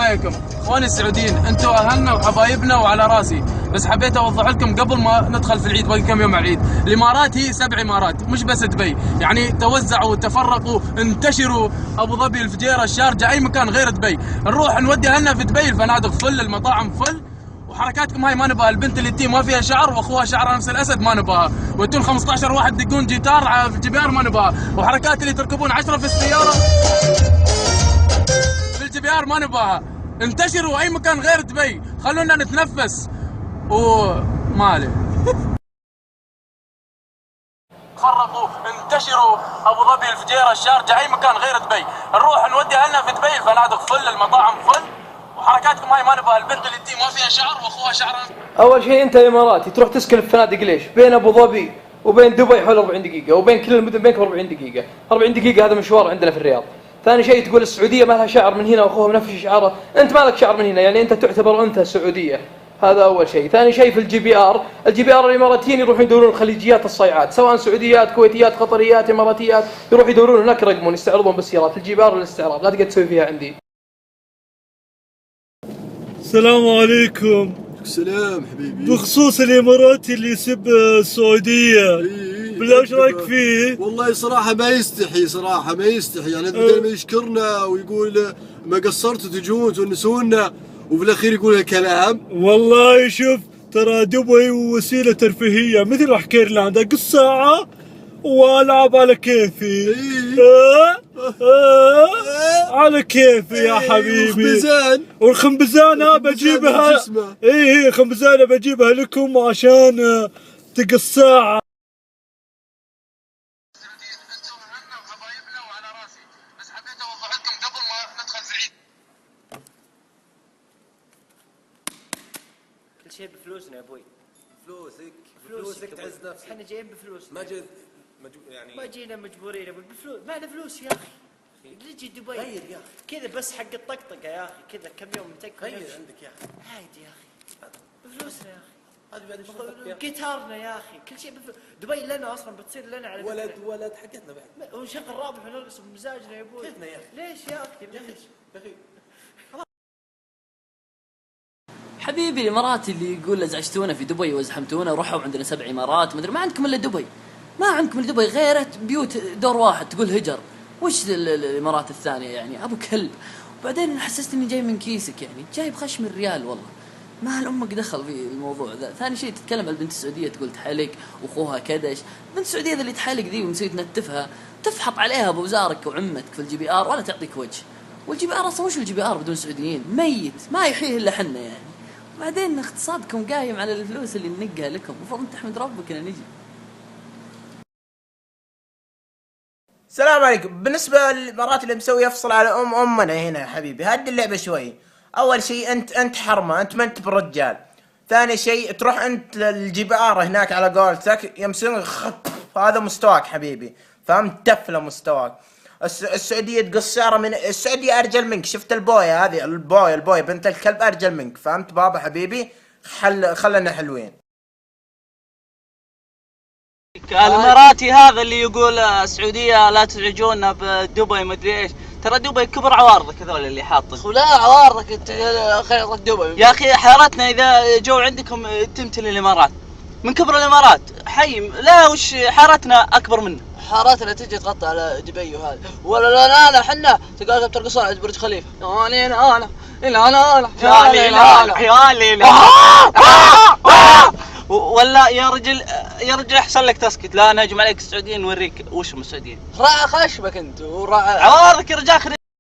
عليكم اخواني السعوديين، انتم اهلنا وحبايبنا وعلى راسي، بس حبيت اوضح لكم قبل ما ندخل في العيد، باقي كم يوم على العيد. الامارات هي 7 امارات، مش بس دبي، يعني توزعوا وتفرقوا انتشروا. ابو ظبي، الفجيره، الشارجه، اي مكان غير دبي. نروح نودي اهلنا في دبي، الفنادق فل، المطاعم فل، وحركاتكم هاي ما نبغاها. البنت اللي تي ما فيها شعر واخوها شعرها نفس الاسد ما نبغاها، وانتم 15 واحد تدقون جيتار في الجبيار ما نبغاها، وحركات اللي تركبون 10 في السياره في الجبيار ما نبغاها. انتشروا اي مكان غير دبي، خلونا نتنفس ومالي. تفرقوا انتشروا. ابو ظبي، الفجيره، الشارجه، اي مكان غير دبي. نروح نودي اهلنا في دبي، الفنادق فل، المطاعم فل، وحركاتكم هاي ما نبغاها. البنت اللي تي ما فيها شعر واخوها شعرها. اول شيء انت اماراتي تروح تسكن في فنادق ليش؟ بين ابو ظبي وبين دبي حول 40 دقيقه، وبين كل المدن بينك 40 دقيقه. 40 دقيقه هذا مشوار عندنا في الرياض. ثاني شيء تقول السعوديه ما لها شعر من هنا واخوها بنفس شعره، انت ما لك شعر من هنا، يعني انت تعتبر انثى سعوديه. هذا اول شيء. ثاني شيء في الجي بي ار الاماراتيين يروحون يدورون خليجيات الصيعات، سواء سعوديات، كويتيات، قطريات، اماراتيات، يروحوا يدورون هناك يرقمون يستعرضون بالسيارات. الجي بي ار للاستعراض، لا تقدر تسوي فيها عندي. السلام عليكم. السلام حبيبي. بخصوص الاماراتي اللي يسب السعوديه، بالله ايش رايك فيه؟ والله صراحه ما يستحي، صراحه ما يستحي، يعني بدل ما يشكرنا ويقول ما قصرتوا تجون تونسونا، وفي الاخير يقول هالكلام. والله شوف، ترى دبي وسيله ترفيهيه مثل الحكيرلاند، اقص ساعه والعب على كيفي. على كيفي يا حبيبي. والخنبزانه بجيبها. اي خنبزانه بجيبها لكم عشان تقص ساعه. انتم اهلنا وحبايبنا وعلى راسي، بس حبيت اوضح لكم قبل ما ندخل في العيد. كل شيء بفلوسنا يا ابوي. فلوسك تعز نفسك. احنا جايين بفلوسنا. ما جيت يعني ما جينا مجبورين ابوي بفلوس، معنا فلوس يا اخي. نجي دبي غير يا اخي كذا بس حق الطقطقه يا اخي، كذا كم يوم متكفل. غير عندك يا اخي عادي يا اخي بفلوسنا يا اخي. هذه بعد شوف جيتارنا يا اخي، كل شيء دبي لنا اصلا، بتصير لنا على ولد حقتنا بعد. ونشغل رابح ونرقص بمزاجنا يا ابوي. كيفنا يا اخي. ليش يا اخي؟ يا اخي حبيبي الاماراتي اللي يقول ازعجتونا في دبي وازحمتونا وروحوا عندنا 7 امارات، ما ادري، ما عندكم الا دبي، ما عندكم الا دبي، غيره بيوت دور واحد تقول هجر. وش الامارات الثانيه يعني؟ ابو كلب. وبعدين حسست اني جاي من كيسك، يعني جايب خشم الريال والله، ما لامك دخل في الموضوع ذا. ثاني شيء تتكلم عن البنت السعوديه تقول تحلق واخوها كدش. البنت السعوديه ذا اللي تحلق ذي ومسوي تنتفها، تفحط عليها ابو وزارك وعمتك في الجي بي ار ولا تعطيك وجه. والجي بي ار اصلا وش الجي بي ار بدون سعوديين؟ ميت ما يحيه الا حنا يعني. وبعدين اقتصادكم قايم على الفلوس اللي ننقها لكم، المفروض انت تحمد ربك ان نجي. السلام عليكم. بالنسبه للامارات اللي مسوي يفصل على امنا هنا يا حبيبي، هدي اللعبه شوي. اول شيء انت حرمه، انت ما انت برجال. ثاني شيء تروح انت للجي بي ار هناك على قولتك يمسون هذا مستواك حبيبي، فهمت؟ تفله مستواك. السعوديه تقص شعره من السعوديه ارجل منك. شفت البويه هذه، البويه بنت الكلب ارجل منك، فهمت بابا حبيبي؟ خلنا حلوين. الاماراتي هذا اللي يقول السعوديه لا تزعجونا بدبي مدري ايش، ترى دبي كبر عوارضك هذول اللي حاطين. ولا عوارضك انت خيرك دبي يا اخي حارتنا اذا جو عندكم تمثل الامارات من كبر الامارات. حي لا، وش حارتنا اكبر منه؟ حاراتنا تجي تغطي على دبي وهذا، ولا لا حنا تقدر ترقصون على برج خليفه. ولا يا رجل احسن لك تسكت، لا نهجم عليك السعوديين نوريك وش هم السعوديين. راعي خشمك انت وراعي عوارضك يا رجال.